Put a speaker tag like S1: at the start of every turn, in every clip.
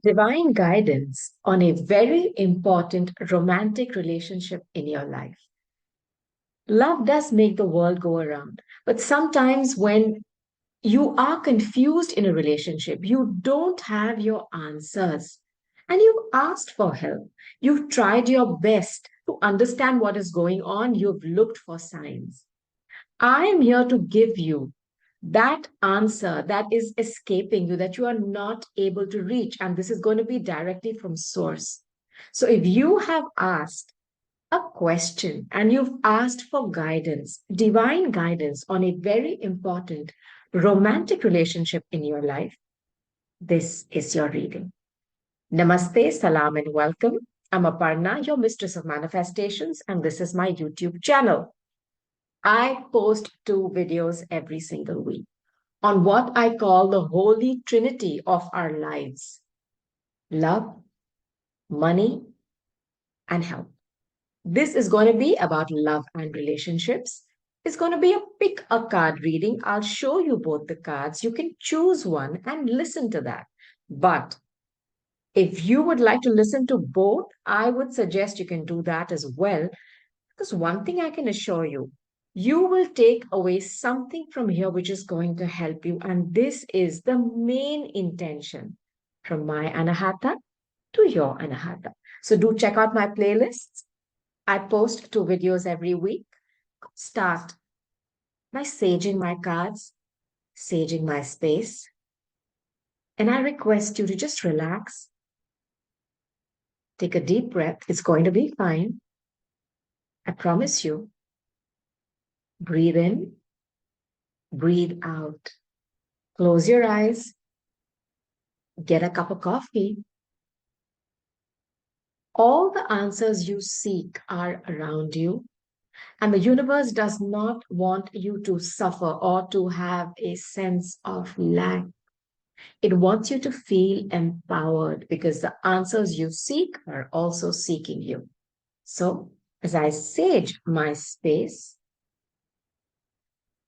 S1: Divine guidance on a very important romantic relationship in your life. Love does make the world go around, but sometimes when you are confused in a relationship, you don't have your answers, and you've asked for help. You've tried your best to understand what is going on, you've looked for signs. I am here to give you that answer that is escaping you, that you are not able to reach. And this is going to be directly from source. So if you have asked a question and you've asked for guidance, divine guidance on a very important romantic relationship in your life, this is your reading. Namaste, salam, and welcome. I'm Aparna, your mistress of manifestations, and this is my YouTube channel. I post 2 videos every single week on what I call the holy trinity of our lives: love, money, and health. This is going to be about love and relationships. It's going to be a pick a card reading. I'll show you both the cards. You can choose one and listen to that. But if you would like to listen to both, I would suggest you can do that as well. Because one thing I can assure you, you will take away something from here which is going to help you. And this is the main intention from my Anahata to your Anahata. So do check out my playlists. I post 2 videos every week. Start by saging my cards, saging my space. And I request you to just relax, take a deep breath. It's going to be fine. I promise you. Breathe in, breathe out. Close your eyes, get a cup of coffee. All the answers you seek are around you, and the universe does not want you to suffer or to have a sense of lack. It wants you to feel empowered because the answers you seek are also seeking you. So, as I sage my space,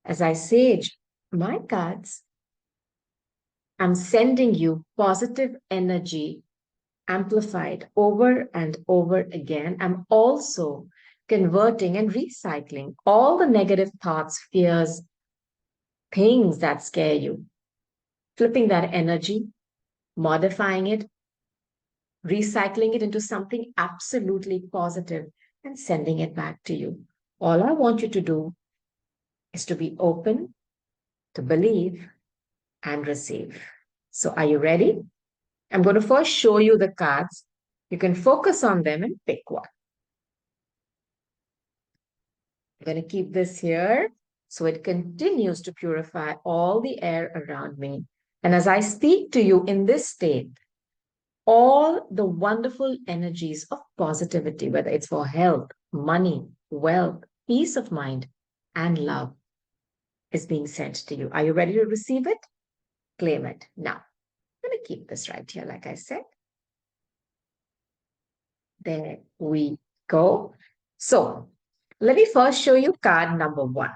S1: as I sage my cards, I'm sending you positive energy amplified over and over again. I'm also converting and recycling all the negative thoughts, fears, things that scare you, flipping that energy, modifying it, recycling it into something absolutely positive, and sending it back to you. All I want you to do is to be open, to believe, and receive. So, are you ready? I'm going to first show you the cards. You can focus on them and pick one. I'm going to keep this here so it continues to purify all the air around me. And as I speak to you in this state, all the wonderful energies of positivity, whether it's for health, money, wealth, peace of mind, and love, is being sent to you. Are you ready to receive it? Claim it. Now, I'm going to keep this right here, like I said. There we go. So, let me first show you card number 1.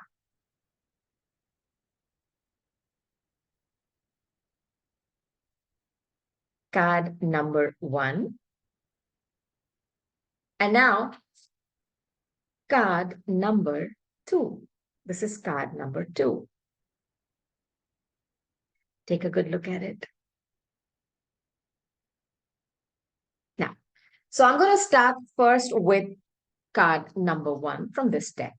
S1: Card number 1. And now, card number 2. This is card number 2. Take a good look at it. Now, so I'm going to start first with card number 1 from this deck.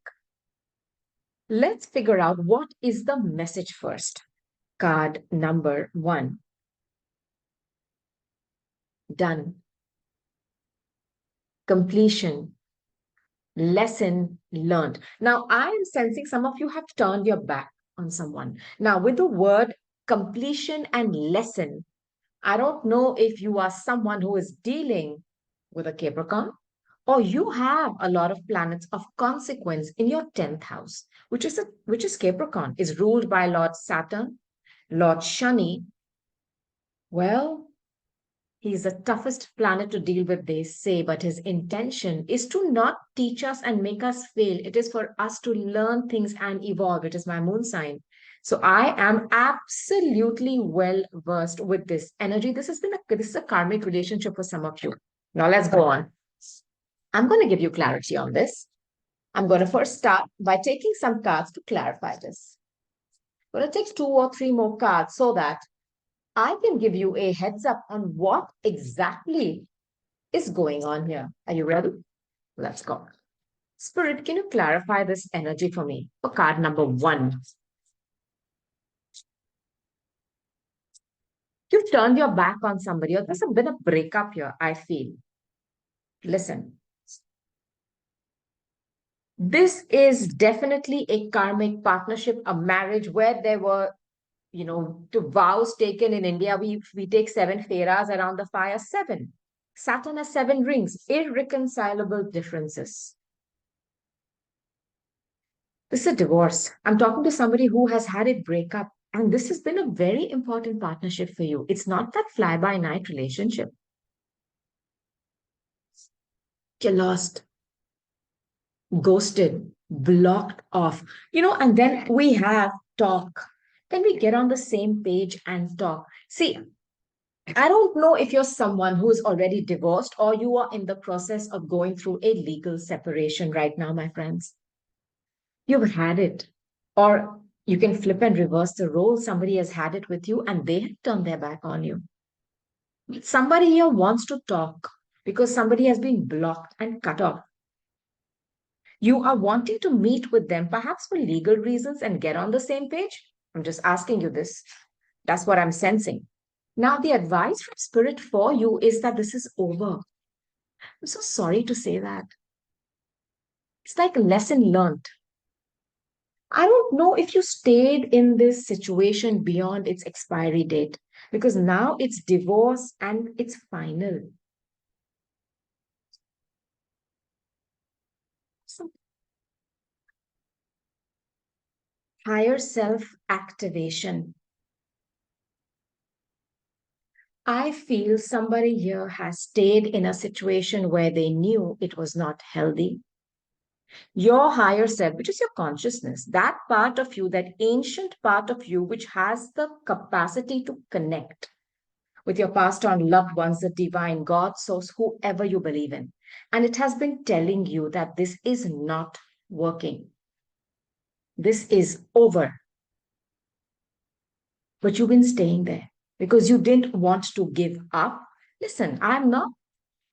S1: Let's figure out what is the message first. Card number 1. Done. Completion. Lesson learned. Now, I am sensing some of you have turned your back on someone. Now, with the word completion and lesson, I don't know if you are someone who is dealing with a Capricorn, or you have a lot of planets of consequence in your 10th house, which is Capricorn, is ruled by Lord Saturn, Lord Shani. Well, he's the toughest planet to deal with, they say, but his intention is to not teach us and make us fail. It is for us to learn things and evolve. It is my moon sign. So I am absolutely well versed with this energy. This is a karmic relationship for some of you. Now let's go on. I'm going to give you clarity on this. I'm going to first start by taking some cards to clarify this. I'm going to take two or three more cards so that I can give you a heads up on what exactly is going on here. Are you ready? Let's go. Spirit, can you clarify this energy for me? For card number one, you've turned your back on somebody, or there's been a breakup here, I feel. Listen, this is definitely a karmic partnership, a marriage where there were, the vows taken in India. We take seven feras around the fire, seven. Saturn has seven rings, irreconcilable differences. This is a divorce. I'm talking to somebody who has had a breakup, and this has been a very important partnership for you. It's not that fly by night relationship. You're lost, ghosted, blocked off, and then we have talk. Then we get on the same page and talk. See, I don't know if you're someone who's already divorced or you are in the process of going through a legal separation right now, my friends. You've had it. Or you can flip and reverse the role. Somebody has had it with you and they have turned their back on you. Somebody here wants to talk because somebody has been blocked and cut off. You are wanting to meet with them, perhaps for legal reasons, and get on the same page. I'm just asking you this. That's what I'm sensing. Now, the advice from Spirit for you is that this is over. I'm so sorry to say that. It's like a lesson learned. I don't know if you stayed in this situation beyond its expiry date because now it's divorce and it's final. Some higher self activation. I feel somebody here has stayed in a situation where they knew it was not healthy. Your higher self, which is your consciousness, that part of you, that ancient part of you, which has the capacity to connect with your past on loved ones, the divine God, source, whoever you believe in. And it has been telling you that this is not working. This is over. But you've been staying there because you didn't want to give up. Listen, I'm not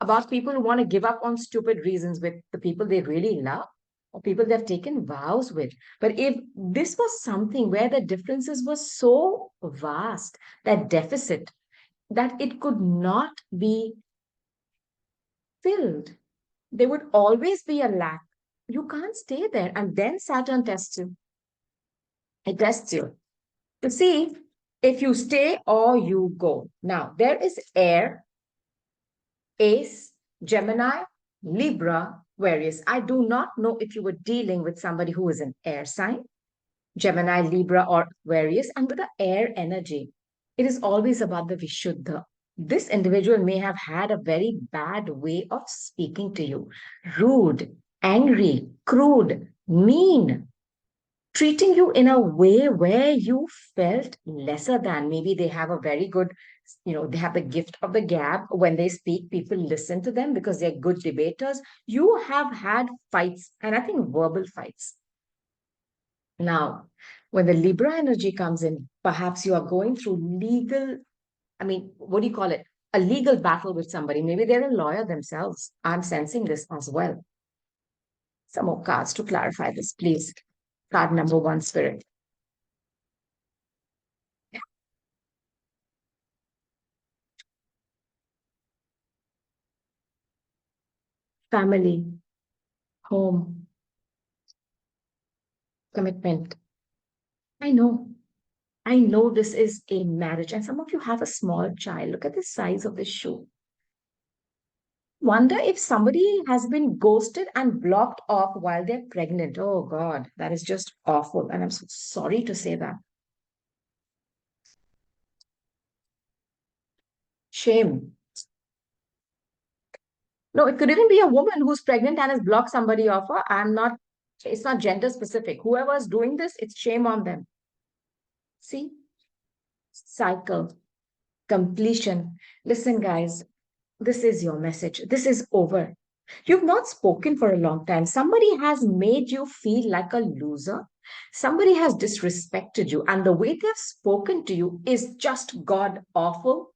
S1: about people who want to give up on stupid reasons with the people they really love or people they've taken vows with. But if this was something where the differences were so vast, that deficit, that it could not be filled, there would always be a lack. You can't stay there. And then Saturn tests you. It tests you to see if you stay or you go. Now, there is air, Ace, Gemini, Libra, Aquarius. I do not know if you were dealing with somebody who is an air sign, Gemini, Libra, or Aquarius, and with the air energy. It is always about the Vishuddha. This individual may have had a very bad way of speaking to you, rude, angry, crude, mean, treating you in a way where you felt lesser than. Maybe they have a very good, they have the gift of the gab. When they speak, people listen to them because they're good debaters. You have had fights, and I think verbal fights. Now, when the Libra energy comes in, perhaps you are going through legal, I mean, what do you call it? A legal battle with somebody. Maybe they're a lawyer themselves. I'm sensing this as well. Some more cards to clarify this, please. Card number one, Spirit. Family, home, commitment. I know. I know this is a marriage, and some of you have a small child. Look at the size of the shoe. Wonder if somebody has been ghosted and blocked off while they're pregnant. Oh God, that is just awful. And I'm so sorry to say that. Shame. No, it could even be a woman who's pregnant and has blocked somebody off. I'm not, it's not gender specific. Whoever is doing this, it's shame on them. See, cycle, completion. Listen, guys, this is your message. This is over. You've not spoken for a long time. Somebody has made you feel like a loser. Somebody has disrespected you, and the way they've spoken to you is just god awful.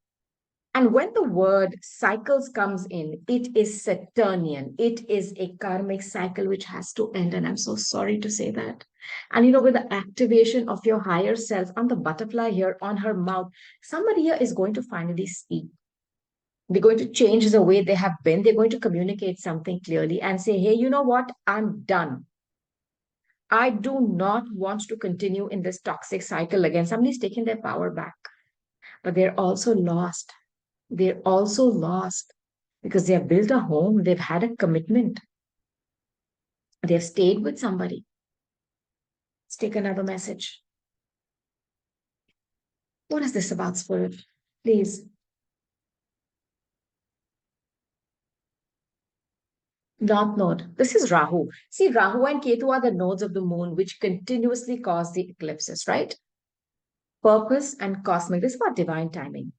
S1: And when the word cycles comes in, it is Saturnian. It is a karmic cycle which has to end. And I'm so sorry to say that. And with the activation of your higher self and the butterfly here on her mouth, somebody here is going to finally speak. They're going to change the way they have been. They're going to communicate something clearly and say, hey, you know what? I'm done. I do not want to continue in this toxic cycle again. Somebody's taking their power back, but they're also lost. They're also lost because they have built a home, they've had a commitment, they've stayed with somebody. Let's take another message. What is this about, Spirit? Please. North node. This is Rahu. See, Rahu and Ketu are the nodes of the moon which continuously cause the eclipses, right? Purpose and cosmic. This is about divine timing.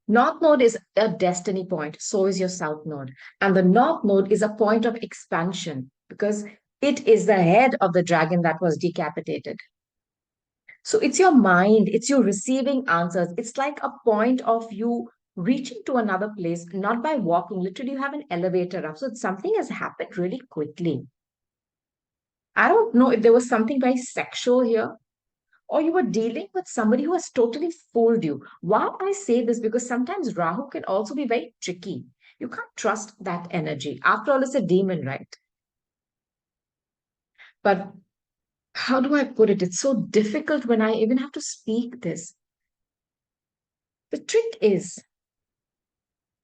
S1: North node is a destiny point, so is your south node. And the north node is a point of expansion because it is the head of the dragon that was decapitated. So it's your mind, it's you receiving answers. It's like a point of you reaching to another place, not by walking. Literally, you have an elevator up. So something has happened really quickly. I don't know if there was something very sexual here, or you were dealing with somebody who has totally fooled you. Why I say this? Because sometimes Rahu can also be very tricky. You can't trust that energy. After all, it's a demon, right? But how do I put it? It's so difficult when I even have to speak this. The trick is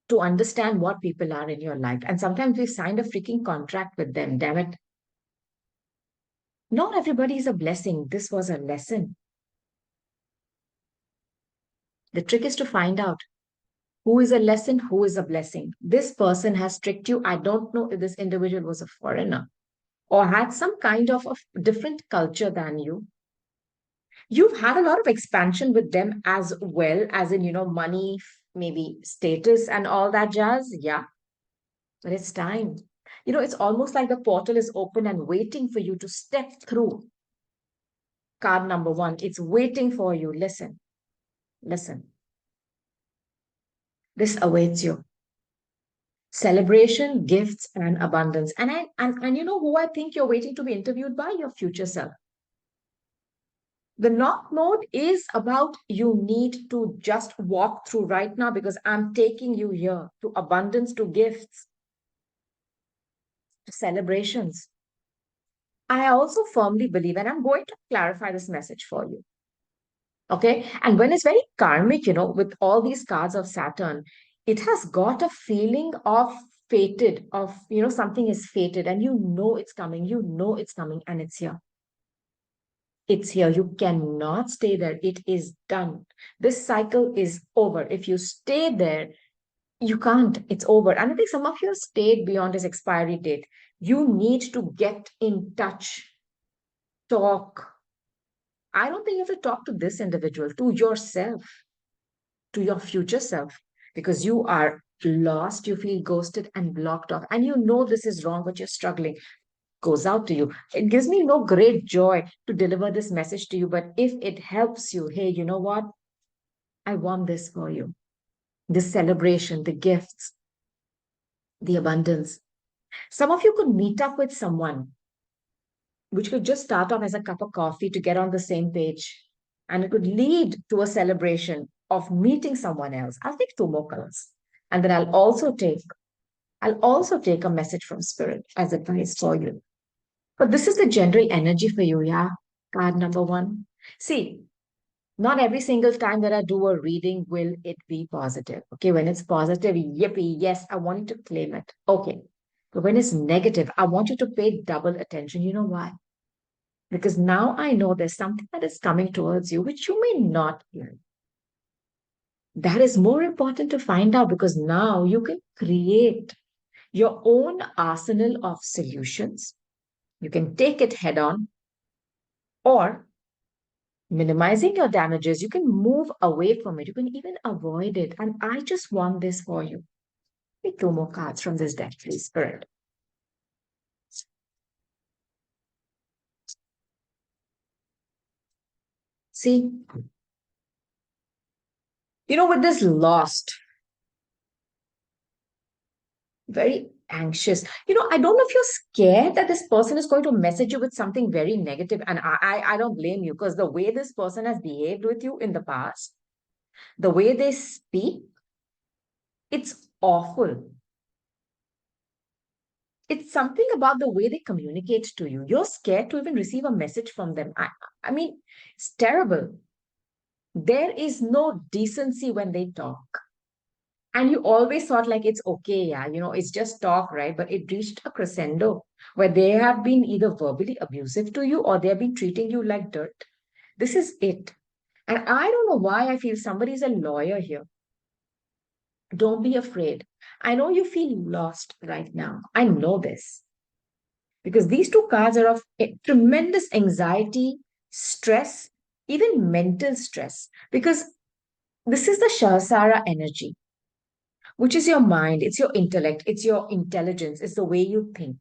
S1: to understand what people are in your life. And sometimes we signed a freaking contract with them. Damn it. Not everybody is a blessing. This was a lesson. The trick is to find out who is a lesson, who is a blessing. This person has tricked you. I don't know if this individual was a foreigner or had some kind of a different culture than you. You've had a lot of expansion with them as well, as in, money, maybe status and all that jazz. Yeah, but it's time. It's almost like the portal is open and waiting for you to step through. Card number one, it's waiting for you. Listen, listen. This awaits you. Celebration, gifts, and abundance. And you know who I think you're waiting to be interviewed by? Your future self. The knock node is about you need to just walk through right now because I'm taking you here to abundance, to gifts, to celebrations. I also firmly believe, and I'm going to clarify this message for you. Okay. And when it's very karmic, with all these cards of Saturn, it has got a feeling of fated, of, something is fated, and it's coming, and it's here. It's here. You cannot stay there. It is done. This cycle is over. If you stay there, you can't. It's over. And I think some of you have stayed beyond its expiry date. You need to get in touch, talk. I don't think you have to talk to this individual, to yourself, to your future self, because you are lost, you feel ghosted and blocked off, and you know this is wrong, but you're struggling. Goes out to you. It gives me no great joy to deliver this message to you, but if it helps you, hey, you know what? I want this for you. This celebration, the gifts, the abundance. Some of you could meet up with someone, which could just start off as a cup of coffee to get on the same page. And it could lead to a celebration of meeting someone else. I'll take two more colors. And then I'll also take a message from spirit as advice for you. But this is the general energy for you, yeah? Card number one. See, not every single time that I do a reading will it be positive. Okay, when it's positive, yippee, yes, I want you to claim it. Okay. But when it's negative, I want you to pay double attention. You know why? Because now I know there's something that is coming towards you which you may not like. That is more important to find out because now you can create your own arsenal of solutions. You can take it head on, or minimizing your damages. You can move away from it. You can even avoid it. And I just want this for you. Pick two more cards from this deck, please, Spirit. See, with this lost, very anxious. I don't know if you're scared that this person is going to message you with something very negative, and I don't blame you because the way this person has behaved with you in the past, the way they speak, it's awful. It's something about the way they communicate to you. You're scared to even receive a message from them. I mean, it's terrible. There is no decency when they talk. And you always thought like it's okay, yeah, it's just talk, right? But it reached a crescendo where they have been either verbally abusive to you or they've been treating you like dirt. This is it. And I don't know why I feel somebody's a lawyer here. Don't be afraid. I know you feel lost right now. I know this because these two cards are of tremendous anxiety, stress, even mental stress. Because this is the Shahsara energy, which is your mind, it's your intellect, it's your intelligence, it's the way you think.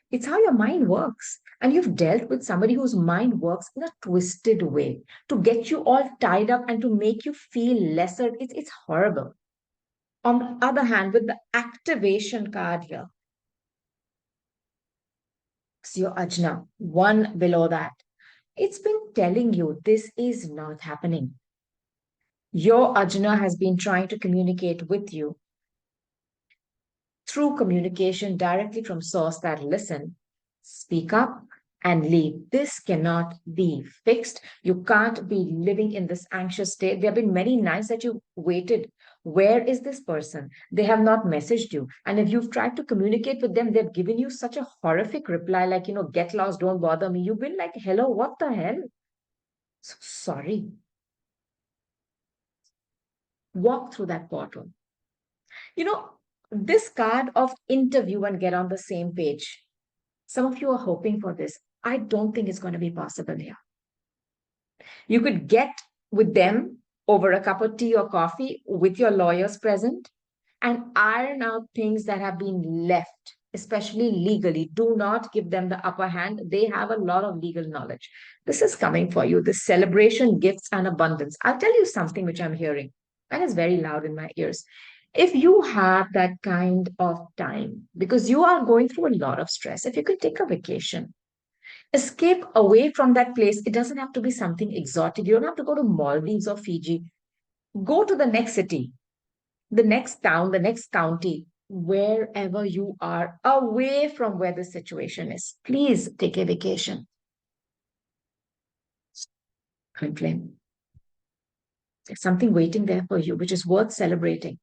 S1: It's how your mind works. And you've dealt with somebody whose mind works in a twisted way to get you all tied up and to make you feel lesser. It's horrible. On the other hand, with the activation card here, it's your Ajna, one below that. It's been telling you this is not happening. Your Ajna has been trying to communicate with you through communication directly from source that listen, speak up, and leave. This cannot be fixed. You can't be living in this anxious state. There have been many nights that you waited. Where is this person? They have not messaged you. And if you've tried to communicate with them, they've given you such a horrific reply like, get lost, don't bother me. You've been like, hello, what the hell? So sorry. Walk through that portal. You know, this card of interview and get on the same page. Some of you are hoping for this. I don't think it's going to be possible here. You could get with them over a cup of tea or coffee with your lawyers present and iron out things that have been left, especially legally. Do not give them the upper hand. They have a lot of legal knowledge. This is coming for you. This celebration, gifts, and abundance. I'll tell you something which I'm hearing, and it's very loud in my ears. If you have that kind of time, because you are going through a lot of stress, if you could take a vacation, escape away from that place. It doesn't have to be something exotic. You don't have to go to Maldives or Fiji. Go to the next city, the next town, the next county, wherever you are, away from where the situation is. Please take a vacation. Complain. There's something waiting there for you, which is worth celebrating,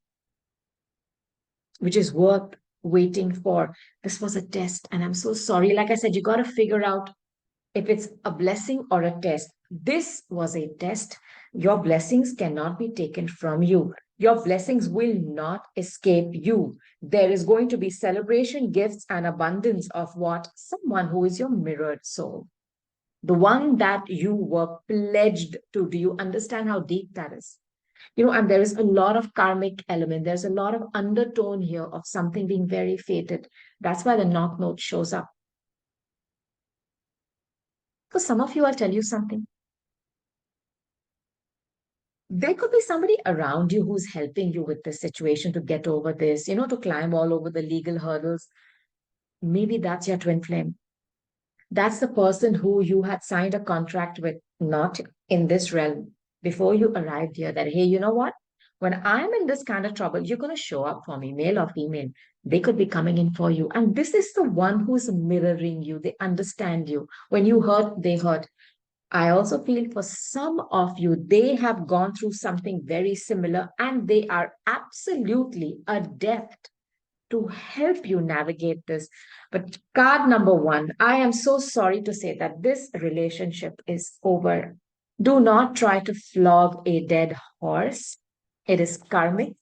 S1: which is worth waiting for. This was a test, and I'm so sorry. Like I said, you got to figure out if it's a blessing or a test. This was a test. Your blessings cannot be taken from you. Your blessings will not escape you. There is going to be celebration, gifts, and abundance of what? Someone who is your mirrored soul. The one that you were pledged to. Do you understand how deep that is? And there is a lot of karmic element. There's a lot of undertone here of something being very fated. That's why the knock note shows up. For some of you, I'll tell you something. There could be somebody around you who's helping you with this situation to get over this, to climb all over the legal hurdles. Maybe that's your twin flame. That's the person who you had signed a contract with, not in this realm, before you arrived here. That, hey, you know what? When I'm in this kind of trouble, you're going to show up for me, male or female. They could be coming in for you. And this is the one who's mirroring you. They understand you. When you hurt, they hurt. I also feel for some of you, they have gone through something very similar and they are absolutely adept to help you navigate this. But card number one, I am so sorry to say that this relationship is over. Do not try to flog a dead horse. It is karmic.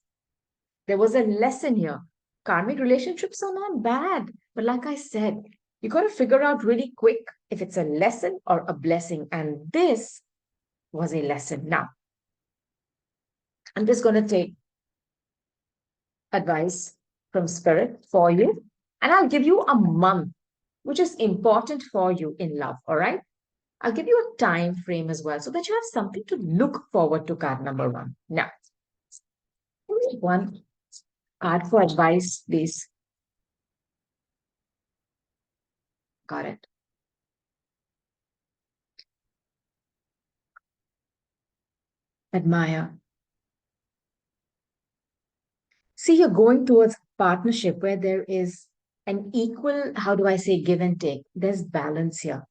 S1: There was a lesson here. Karmic relationships are not bad. But like I said, you got to figure out really quick if it's a lesson or a blessing. And this was a lesson. Now, I'm just going to take advice from Spirit for you, and I'll give you a month, which is important for you in love. All right. I'll give you a time frame as well so that you have something to look forward to. Card number one. Now, one card for advice, please. Got it. Admire. See, you're going towards partnership where there is an equal, how do I say, give and take. There's balance here.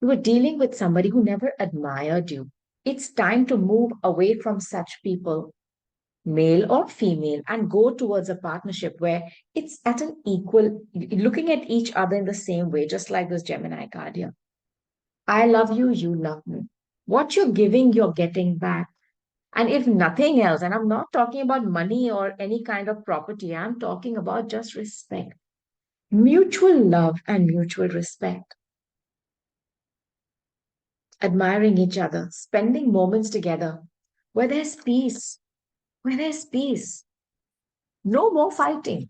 S1: You were dealing with somebody who never admired you. It's time to move away from such people, male or female, and go towards a partnership where it's at an equal, looking at each other in the same way, just like this Gemini card here. I love you, you love me. What you're giving, you're getting back. And if nothing else, and I'm not talking about money or any kind of property, I'm talking about just respect, mutual love, and mutual respect, admiring each other, spending moments together where there's peace, where there's peace. No more fighting.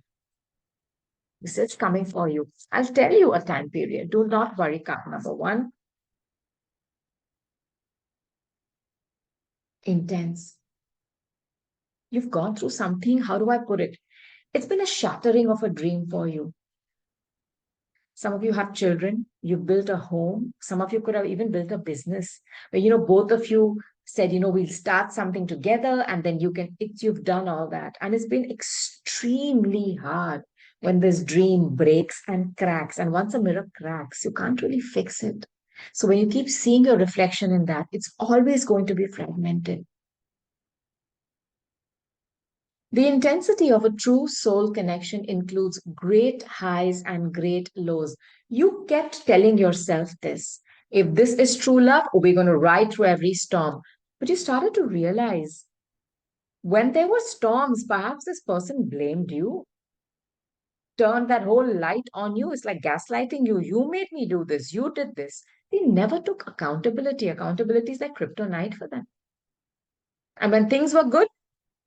S1: This is coming for you. I'll tell you a time period. Do not worry, card number one. Intense. You've gone through something. How do I put it? It's been a shattering of a dream for you. Some of you have children, you built a home. Some of you could have even built a business where, both of you said, we'll start something together and then you've done all that. And it's been extremely hard when this dream breaks and cracks. And once a mirror cracks, you can't really fix it. So when you keep seeing your reflection in that, it's always going to be fragmented. The intensity of a true soul connection includes great highs and great lows. You kept telling yourself this. If this is true love, we're going to ride through every storm. But you started to realize when there were storms, perhaps this person blamed you, turned that whole light on you. It's like gaslighting you. You made me do this. You did this. They never took accountability. Accountability is like kryptonite for them. And when things were good,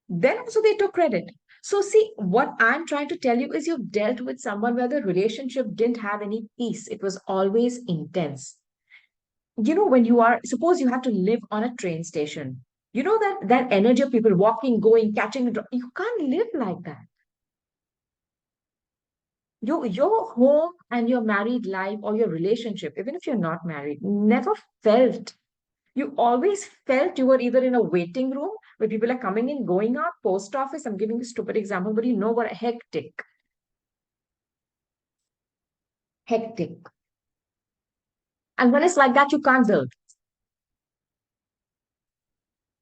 S1: then also they took credit. So, see, what I'm trying to tell you is you've dealt with someone where the relationship didn't have any peace. It was always intense. When suppose you have to live on a train station, that energy of people walking, going, catching, you can't live like that. Your home and your married life or your relationship, even if you're not married, never felt. You always felt you were either in a waiting room where people are coming in, going out, post office. I'm giving a stupid example, but what a hectic, hectic. And when it's like that, you can't build.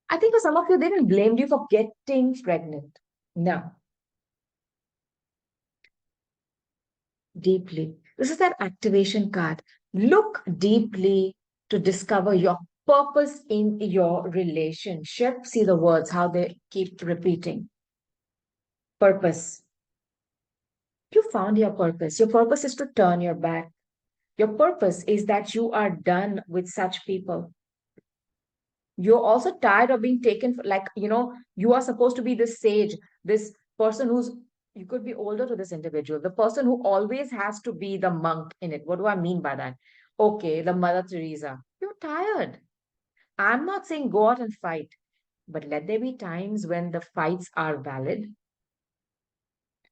S1: I think for some of you, they even blamed you for getting pregnant. No, deeply. This is that activation card. Look deeply to discover your purpose in your relationship. See the words, how they keep repeating. Purpose. You found your purpose. Your purpose is to turn your back. Your purpose is that you are done with such people. You're also tired of being taken for, like, you are supposed to be this sage, this person you could be older to this individual, the person who always has to be the monk in it. What do I mean by that? Okay, the Mother Teresa. You're tired. I'm not saying go out and fight, but let there be times when the fights are valid.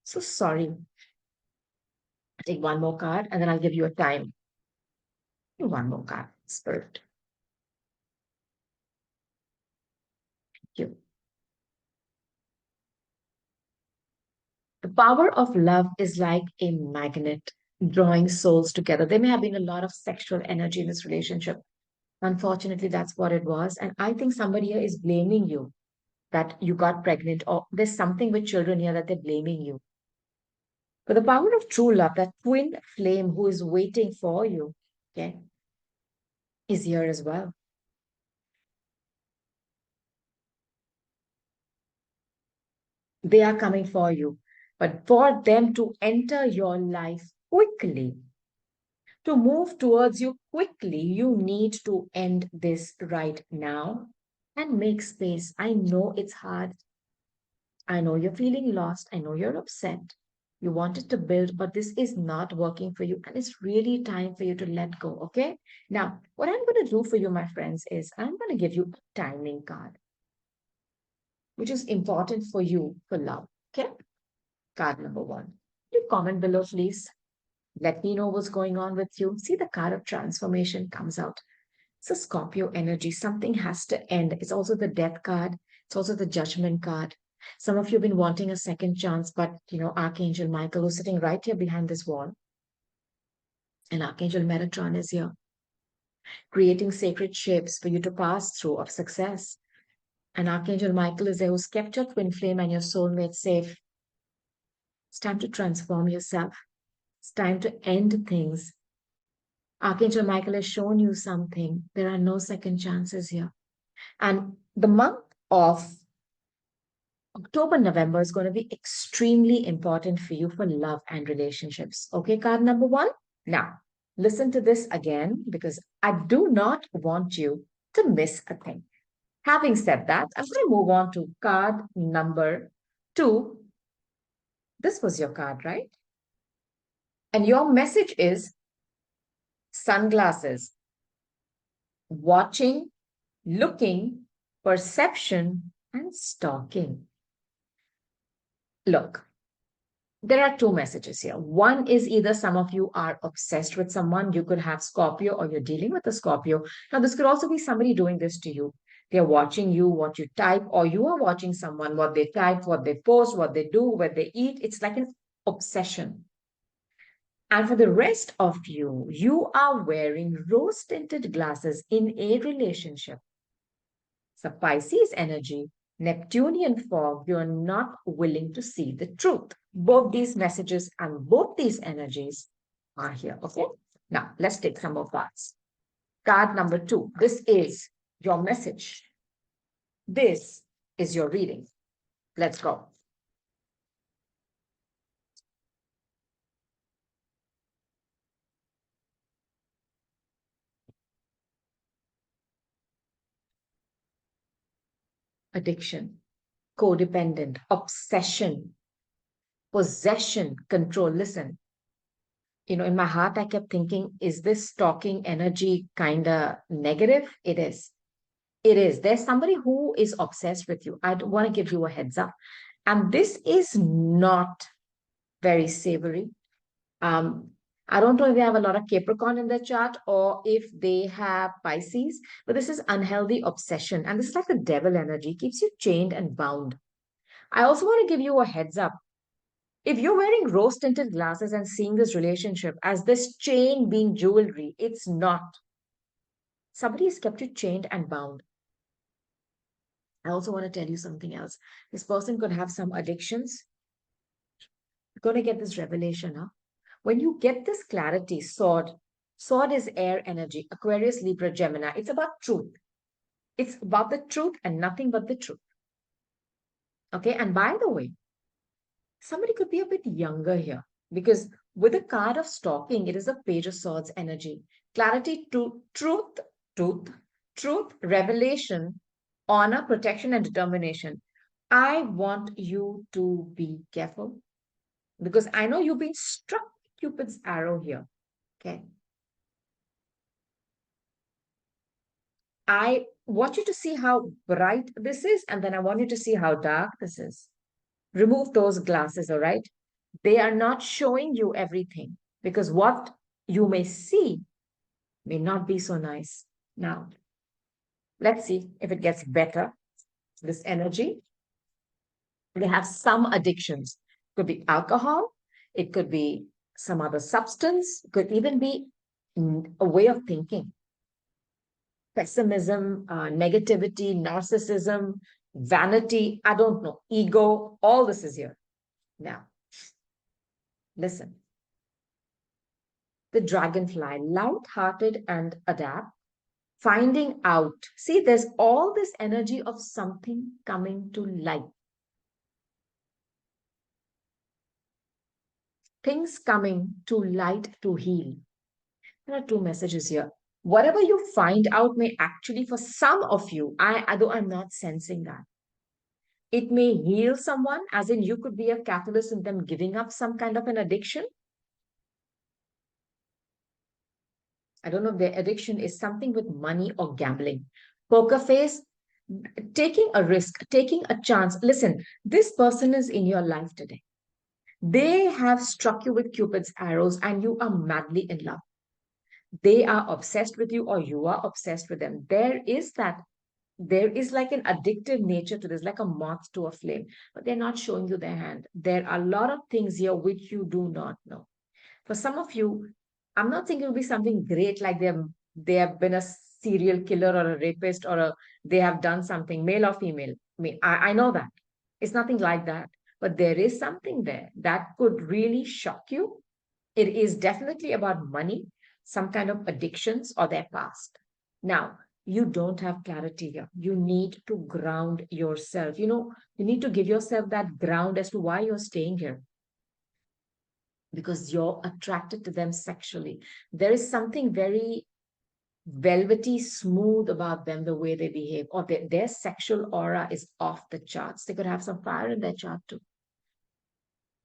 S1: So sorry. I'll take one more card and then I'll give you a time. One more card, Spirit. Thank you. The power of love is like a magnet drawing souls together. There may have been a lot of sexual energy in this relationship. Unfortunately, that's what it was. And I think somebody here is blaming you that you got pregnant, or there's something with children here that they're blaming you. But the power of true love, that twin flame who is waiting for you, okay, is here as well. They are coming for you. But for them to enter your life quickly, To move towards you quickly, you need to end this right now and make space. I know it's hard. I know you're feeling lost. I know you're upset. You wanted to build, but this is not working for you. And it's really time for you to let go. Okay. Now, what I'm going to do for you, my friends, is I'm going to give you a timing card, which is important for you for love. Okay. Card number one. You comment below, please. Let me know what's going on with you. See, the card of transformation comes out. It's a Scorpio energy. Something has to end. It's also the death card. It's also the judgment card. Some of you have been wanting a second chance, but Archangel Michael, who's sitting right here behind this wall, and Archangel Metatron is here, creating sacred shapes for you to pass through of success. And Archangel Michael is there who's kept your twin flame and your soulmate safe. It's time to transform yourself. It's time to end things. Archangel Michael has shown you something. There are no second chances here. And the month of October, November is going to be extremely important for you for love and relationships. Okay, card number one. Now, listen to this again because I do not want you to miss a thing. Having said that, I'm going to move on to card number two. This was your card, right? And your message is sunglasses, watching, looking, perception, and stalking. Look, there are two messages here. One is either some of you are obsessed with someone, you could have Scorpio, or you're dealing with a Scorpio. Now, this could also be somebody doing this to you. They're watching you, what you type, or you are watching someone, what they type, what they post, what they do, what they eat. It's like an obsession. And for the rest of you, you are wearing rose tinted glasses in a relationship. It's a Pisces energy, Neptunian fog. You're not willing to see the truth. Both these messages and both these energies are here. Okay. Now, let's take some more cards. Card number two. This is your message. This is your reading. Let's go. Addiction, codependent, obsession, possession, control. Listen, in my heart, I kept thinking, is this stalking energy kind of negative? It is. It is. There's somebody who is obsessed with you. I want to give you a heads up. And this is not very savory. Um, I don't know if they have a lot of Capricorn in their chart or if they have Pisces, but this is unhealthy obsession. And this is like the devil energy, keeps you chained and bound. I also want to give you a heads up. If you're wearing rose tinted glasses and seeing this relationship as this chain being jewelry, it's not. Somebody has kept you chained and bound. I also want to tell you something else. This person could have some addictions. You're going to get this revelation, huh? When you get this clarity, sword is air energy, Aquarius, Libra, Gemini. It's about truth. It's about the truth and nothing but the truth. Okay. And by the way, somebody could be a bit younger here because with a card of stalking, it is a page of swords energy. Clarity to truth, truth, revelation, honor, protection, and determination. I want you to be careful because I know you've been struck with Cupid's arrow here. Okay. I want you to see how bright this is, and then I want you to see how dark this is. Remove those glasses, all right? They are not showing you everything because what you may see may not be so nice. Now, let's see if it gets better. This energy, they have some addictions. It could be alcohol, it could be some other substance, it could even be a way of thinking. Pessimism, negativity, narcissism, vanity, I don't know, ego, all this is here. Now, listen. The dragonfly, light-hearted and adapt, finding out. See, there's all this energy of something coming to light. Things coming to light to heal. There are two messages here. Whatever you find out may actually, for some of you, though I'm not sensing that, it may heal someone, as in you could be a catalyst in them giving up some kind of an addiction. I don't know if their addiction is something with money or gambling. Poker face, taking a risk, taking a chance. Listen, this person is in your life today. They have struck you with Cupid's arrows and you are madly in love. They are obsessed with you or you are obsessed with them. There is like an addictive nature to this, like a moth to a flame, but they're not showing you their hand. There are a lot of things here which you do not know. For some of you, I'm not thinking it'll be something great like they have been a serial killer or a rapist or they have done something, male or female. I know that. It's nothing like that. But there is something there that could really shock you. It is definitely about money, some kind of addictions or their past. Now, you don't have clarity here. You need to ground yourself. You need to give yourself that ground as to why you're staying here, because you're attracted to them sexually. There is something very velvety, smooth about them, the way they behave, or their sexual aura is off the charts. They could have some fire in their chart too.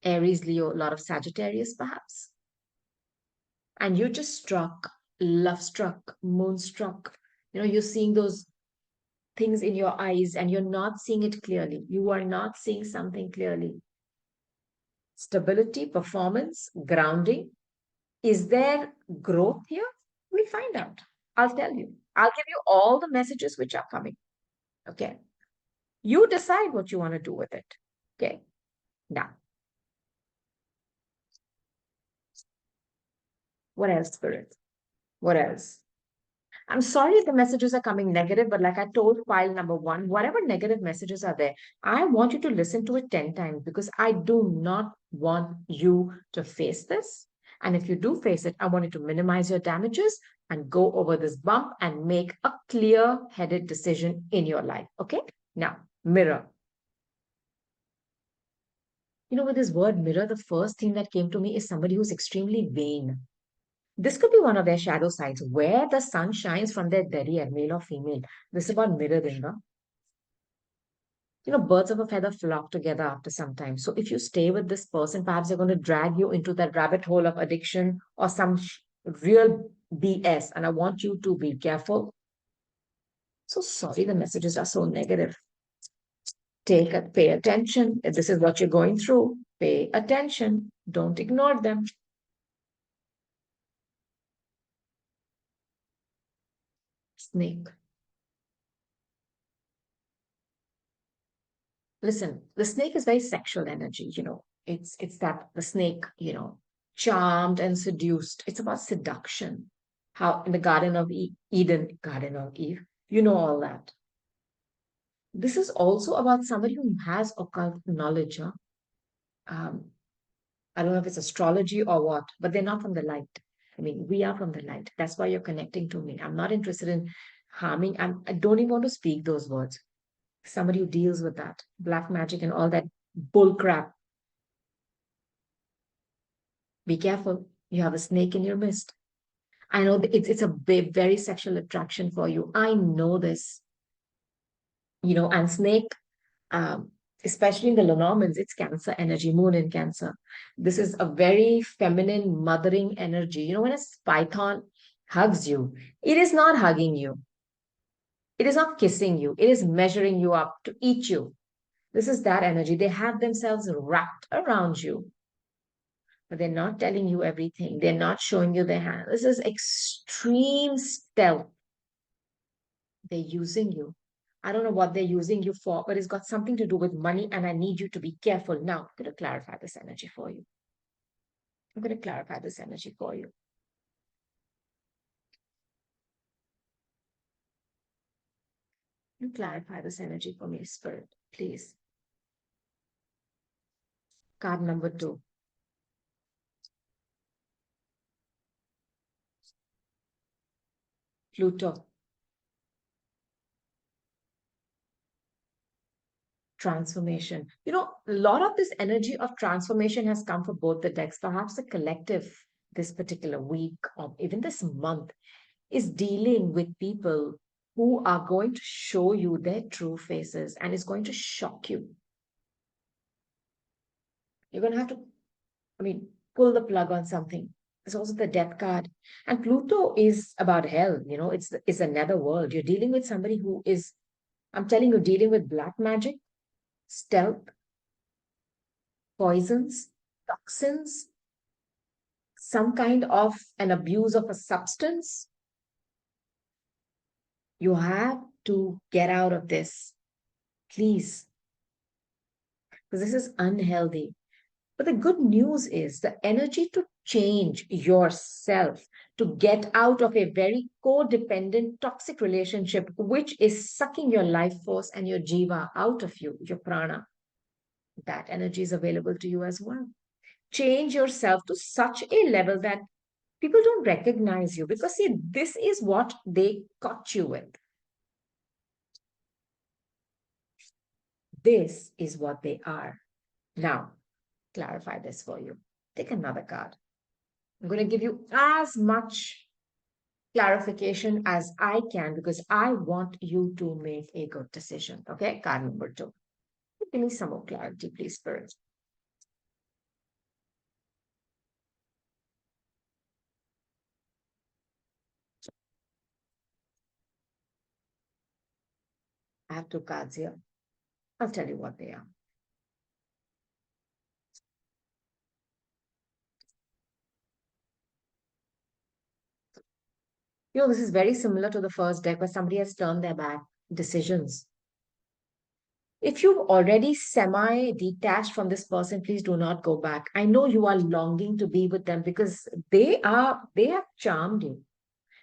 S1: Aries, Leo, a lot of Sagittarius, perhaps. And you just struck, love struck, moon struck. You're seeing those things in your eyes and you're not seeing it clearly. You are not seeing something clearly. Stability, performance, grounding. Is there growth here? We'll find out. I'll tell you. I'll give you all the messages which are coming. Okay. You decide what you want to do with it. Okay. Now, what else, Spirit? What else? I'm sorry if the messages are coming negative, but like I told file number one, whatever negative messages are there, I want you to listen to it 10 times because I do not want you to face this. And if you do face it, I want you to minimize your damages and go over this bump and make a clear headed decision in your life. Okay. Now, mirror. With this word mirror, the first thing that came to me is somebody who's extremely vain. This could be one of their shadow sides, where the sun shines from their derriere, male or female. This is about mirroring. Huh? Birds of a feather flock together after some time. So if you stay with this person, perhaps they're going to drag you into that rabbit hole of addiction or some real BS. And I want you to be careful. So sorry, the messages are so negative. Pay attention. If this is what you're going through, pay attention. Don't ignore them. Snake. Listen, the snake is very sexual energy. It's that the snake, charmed and seduced. It's about seduction. How in the Garden of Eden, Garden of Eve, all that. This is also about somebody who has occult knowledge. Huh? Um, I don't know if it's astrology or what, but they're not from the light. I mean, we are from the light. That's why you're connecting to me. I'm not interested in harming. I don't even want to speak those words. Somebody who deals with that black magic and all that bull crap. Be careful. You have a snake in your midst. I know it's a very sexual attraction for you. I know this. And snake, um, especially in the Lenormands, it's Cancer energy, moon in Cancer. This is a very feminine, mothering energy. When a python hugs you, it is not hugging you. It is not kissing you. It is measuring you up to eat you. This is that energy. They have themselves wrapped around you, but they're not telling you everything. They're not showing you their hand. This is extreme stealth. They're using you. I don't know what they're using you for, but it's got something to do with money, and I need you to be careful. Now, I'm going to clarify this energy for you. I'm going to clarify this energy for you. You clarify this energy for me, Spirit, please. Card number 2. Pluto. Transformation. A lot of this energy of transformation has come for both the decks, perhaps a collective. this particular week or even this month is dealing with people who are going to show you their true faces and is going to shock you. You're going to have to, I mean, pull the plug on something. There's also the death card. And Pluto is about hell, it's another world. You're dealing with somebody who is, I'm telling you, dealing with black magic, stealth, poisons, toxins, some kind of an abuse of a substance. You have to get out of this, please, because this is unhealthy. But the good news is the energy to change yourself, to get out of a very codependent, toxic relationship, which is sucking your life force and your jiva out of you, your prana. That energy is available to you as well. Change yourself to such a level that people don't recognize you because, see, this is what they caught you with. This is what they are. Now, clarify this for you. Take another card. I'm going to give you as much clarification as I can because I want you to make a good decision. Okay, card number two. Give me some more clarity, please, Spirit. I have two cards here. I'll tell you what they are. This is very similar to the first deck where somebody has turned their back decisions. If you've already semi detached from this person, please do not go back. I know you are longing to be with them because they have charmed you.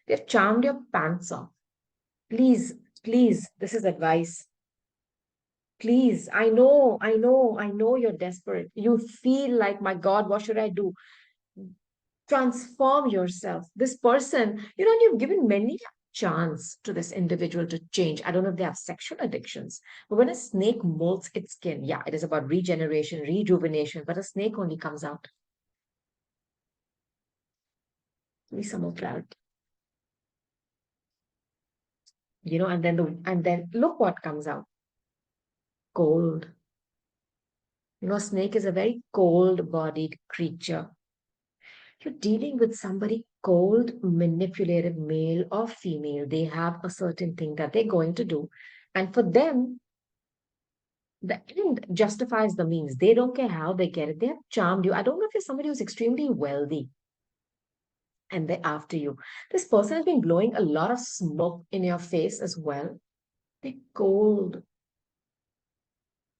S1: They've charmed your pants off. Please, please, this is advice. Please, I know you're desperate. You feel like, my God, what should I do? Transform yourself. This person, you've given many a chance to this individual to change. I don't know if they have sexual addictions, but when a snake molts its skin, yeah, it is about regeneration, rejuvenation, but a snake only comes out. Give me some more clarity. And then look what comes out. Cold. Snake is a very cold-bodied creature. You're dealing with somebody cold, manipulative, male or female. They have a certain thing that they're going to do. And for them, the end justifies the means. They don't care how they get it. They have charmed you. I don't know if you're somebody who's extremely wealthy and they're after you. This person has been blowing a lot of smoke in your face as well. They're cold,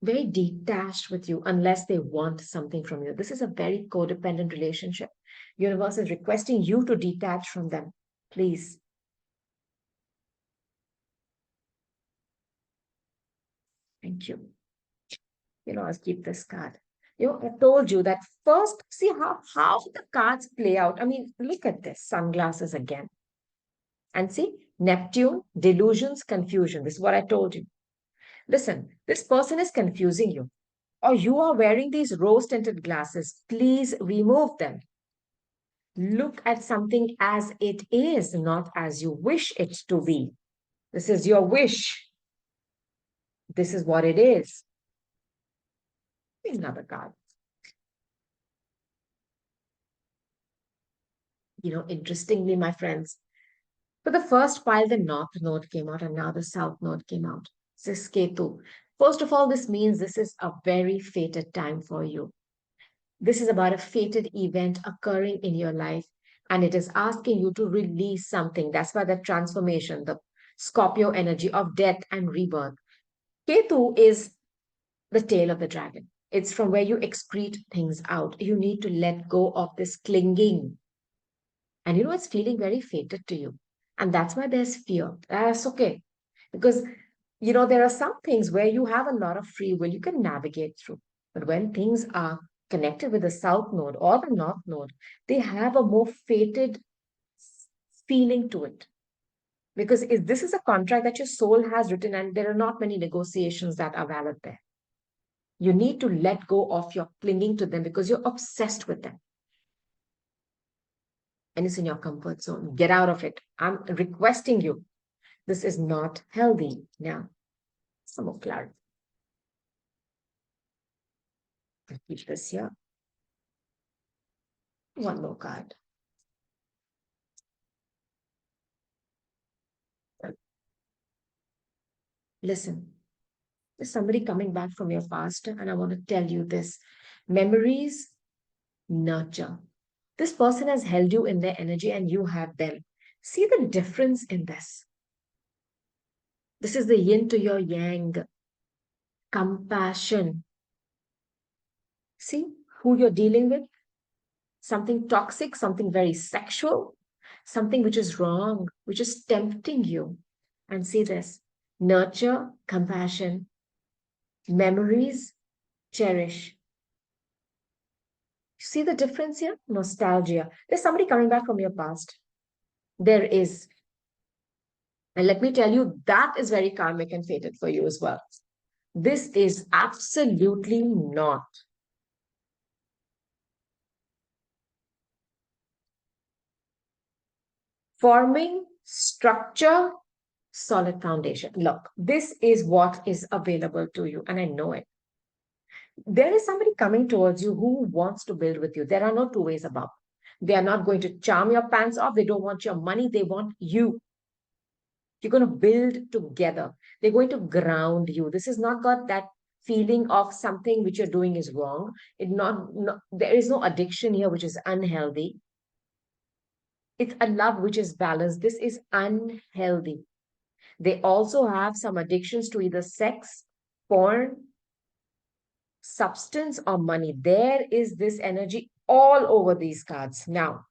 S1: very detached with you unless they want something from you. This is a very codependent relationship. Universe is requesting you to detach from them. Please. Thank you. I'll keep this card. I told you that first, see how the cards play out. I mean, look at this sunglasses again. And see, Neptune, delusions, confusion. This is what I told you. Listen, this person is confusing you. Or you are wearing these rose tinted glasses. Please remove them. Look at something as it is, not as you wish it to be. This is your wish. This is what it is. Another card. Interestingly, my friends, for the first while, the North Node came out and now the South Node came out. This is Ketu. First of all, this means this is a very fated time for you. This is about a fated event occurring in your life, and it is asking you to release something. That's why the transformation, the Scorpio energy of death and rebirth. Ketu is the tail of the dragon. It's from where you excrete things out. You need to let go of this clinging. And it's feeling very fated to you. And that's why there's fear. That's okay. Because, there are some things where you have a lot of free will, you can navigate through. But when things are connected with the South Node or the North Node, they have a more fated feeling to it. Because if this is a contract that your soul has written, and there are not many negotiations that are valid there. You need to let go of your clinging to them because you're obsessed with them. and it's in your comfort zone. Get out of it. I'm requesting you. This is not healthy. Now, some more clarity. Keep this here. One more card. Listen, there's somebody coming back from your past, and I want to tell you this. Memories nurture. This person has held you in their energy, and you have them. See the difference in this. This is the yin to your yang, compassion. See who you're dealing with? Something toxic, something very sexual, something which is wrong, which is tempting you. And see this, nurture, compassion, memories, cherish. See the difference here? Nostalgia. There's somebody coming back from your past. There is. And let me tell you, that is very karmic and fated for you as well. This is absolutely not. Forming structure, solid foundation. Look, this is what is available to you, and I know it. There is somebody coming towards you who wants to build with you. There are no two ways about it. They are not going to charm your pants off. They don't want your money. They want you. You're going to build together. They're going to ground you. This has not got that feeling of something which you're doing is wrong. There is no addiction here which is unhealthy. It's a love which is balanced. This is unhealthy. They also have some addictions to either sex, porn, substance, or money. There is this energy all over these cards now,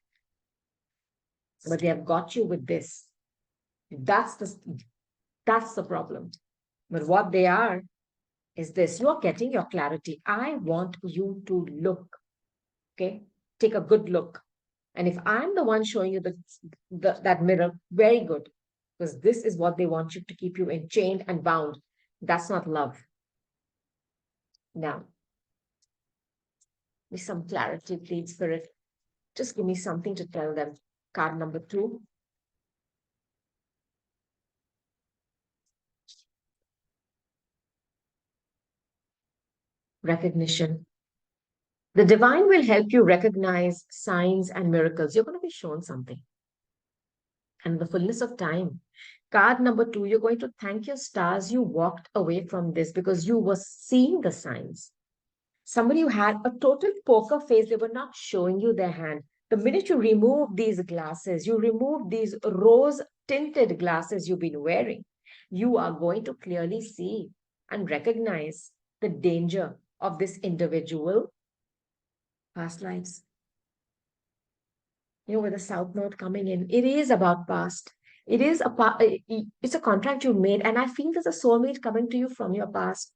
S1: but they have got you with this. That's the that's the problem. But what they are is this: you're getting your clarity. I want you to look, okay? Take a good look. And if I'm the one showing you that mirror, very good, because this is what they want you to keep you enchained and bound. That's not love. Now, with some clarity, please, Spirit. Just give me something to tell them. Card number 2, recognition. The divine will help you recognize signs and miracles. You're going to be shown something. And the fullness of time. Card number 2, you're going to thank your stars you walked away from this because you were seeing the signs. Somebody who had a total poker face, they were not showing you their hand. The minute you remove these glasses, you remove these rose tinted glasses you've been wearing, you are going to clearly see and recognize the danger of this individual past lives. With the South Node coming in, it is about past. It is it's a contract you made, and I feel there's a soulmate coming to you from your past.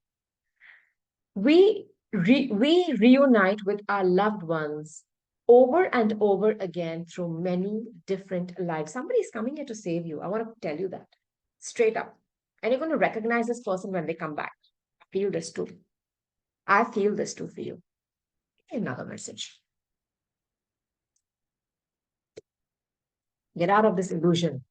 S1: We reunite with our loved ones over and over again through many different lives. Somebody is coming here to save you. I want to tell you that straight up. And you're going to recognize this person when they come back. I feel this too. I feel this too for you. Another message. Get out of this illusion.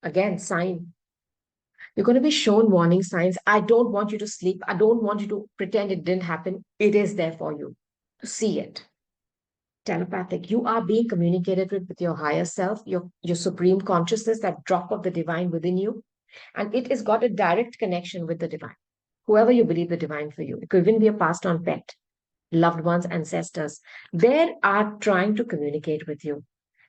S1: Again, sign. You're going to be shown warning signs. I don't want you to sleep. I don't want you to pretend it didn't happen. It is there for you to see it. Telepathic. You are being communicated with your higher self, your supreme consciousness, that drop of the divine within you. And it has got a direct connection with the divine. Whoever you believe the divine for you. It could even be a passed on pet, loved ones, ancestors. They are trying to communicate with you.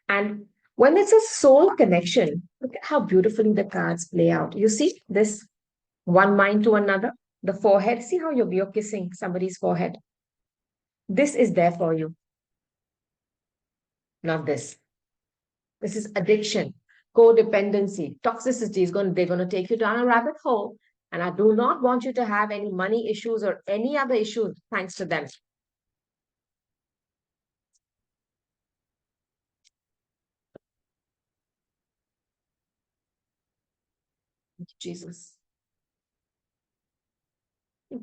S1: And when it's a soul connection, look at how beautifully the cards play out. You see this one mind to another, the forehead. See how you're kissing somebody's forehead. This is there for you, not this. This is addiction, codependency, toxicity is going, they're going to take you down a rabbit hole. And I do not want you to have any money issues or any other issues thanks to them. Jesus.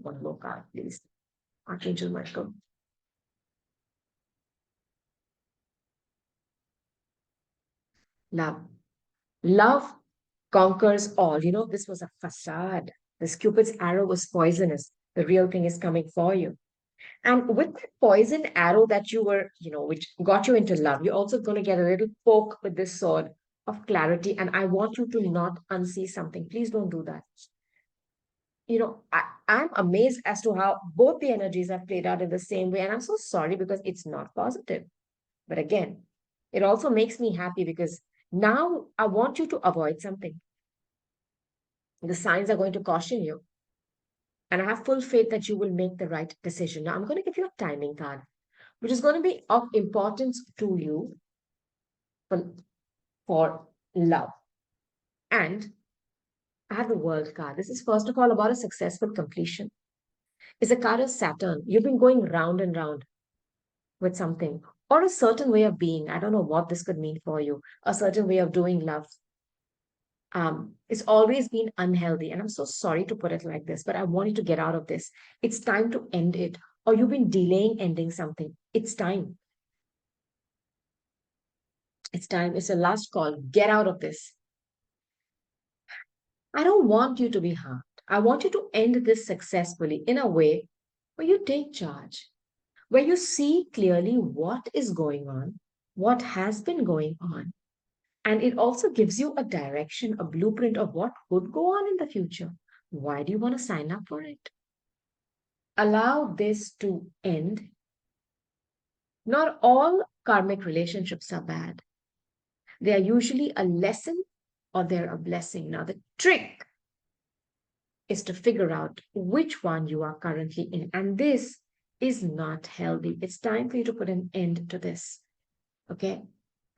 S1: One more card, please. Archangel Michael. Love. Love conquers all. This was a facade. This Cupid's arrow was poisonous. The real thing is coming for you. And with the poison arrow that you were, which got you into love, you're also going to get a little poke with this sword of clarity. And I want you to not unsee something. Please don't do that. I'm amazed as to how both the energies have played out in the same way. And I'm so sorry because it's not positive. But again, it also makes me happy because now I want you to avoid something. The signs are going to caution you. And I have full faith that you will make the right decision. Now, I'm going to give you a timing card, which is going to be of importance to you for, for love. And I have the world card. This is first of all about a successful completion. It's a card of Saturn. You've been going round and round with something or a certain way of being. I don't know what this could mean for you. A certain way of doing love. It's always been unhealthy. And I'm so sorry to put it like this, but I want you to get out of this. It's time to end it. Or you've been delaying ending something. It's time. It's time. It's a last call. Get out of this. I don't want you to be harmed. I want you to end this successfully in a way where you take charge, where you see clearly what is going on, what has been going on. And it also gives you a direction, a blueprint of what could go on in the future. Why do you want to sign up for it? Allow this to end. Not all karmic relationships are bad. They are usually a lesson or they're a blessing. Now, the trick is to figure out which one you are currently in. And this is not healthy. It's time for you to put an end to this. Okay?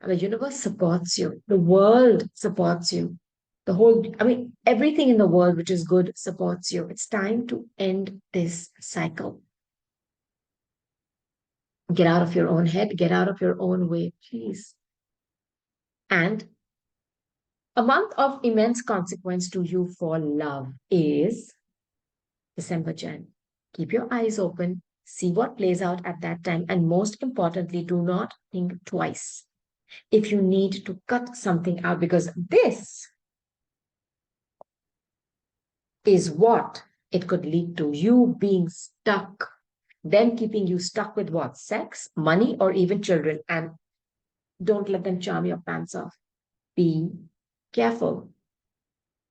S1: And the universe supports you, the world supports you. Everything in the world which is good supports you. It's time to end this cycle. Get out of your own head, get out of your own way, please. And a month of immense consequence to you for love is December, Jan. Keep your eyes open, see what plays out at that time, and most importantly, do not think twice if you need to cut something out because this is what it could lead to you being stuck, then keeping you stuck with what? Sex, money, or even children. And don't let them charm your pants off. Be careful.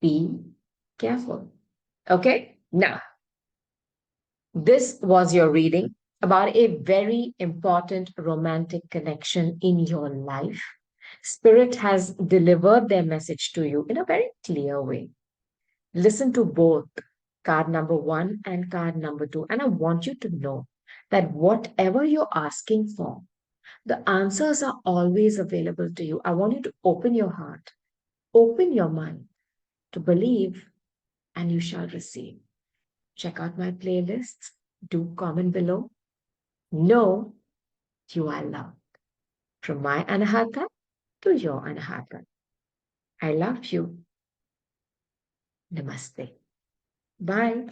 S1: Be careful. Okay? Now, this was your reading about a very important romantic connection in your life. Spirit has delivered their message to you in a very clear way. Listen to both card number one and card number two. And I want you to know that whatever you're asking for, the answers are always available to you. I want you to open your heart, open your mind to believe, and you shall receive. Check out my playlists. Do comment below. Know you are loved. From my Anahata to your Anahata. I love you. Namaste. Bye.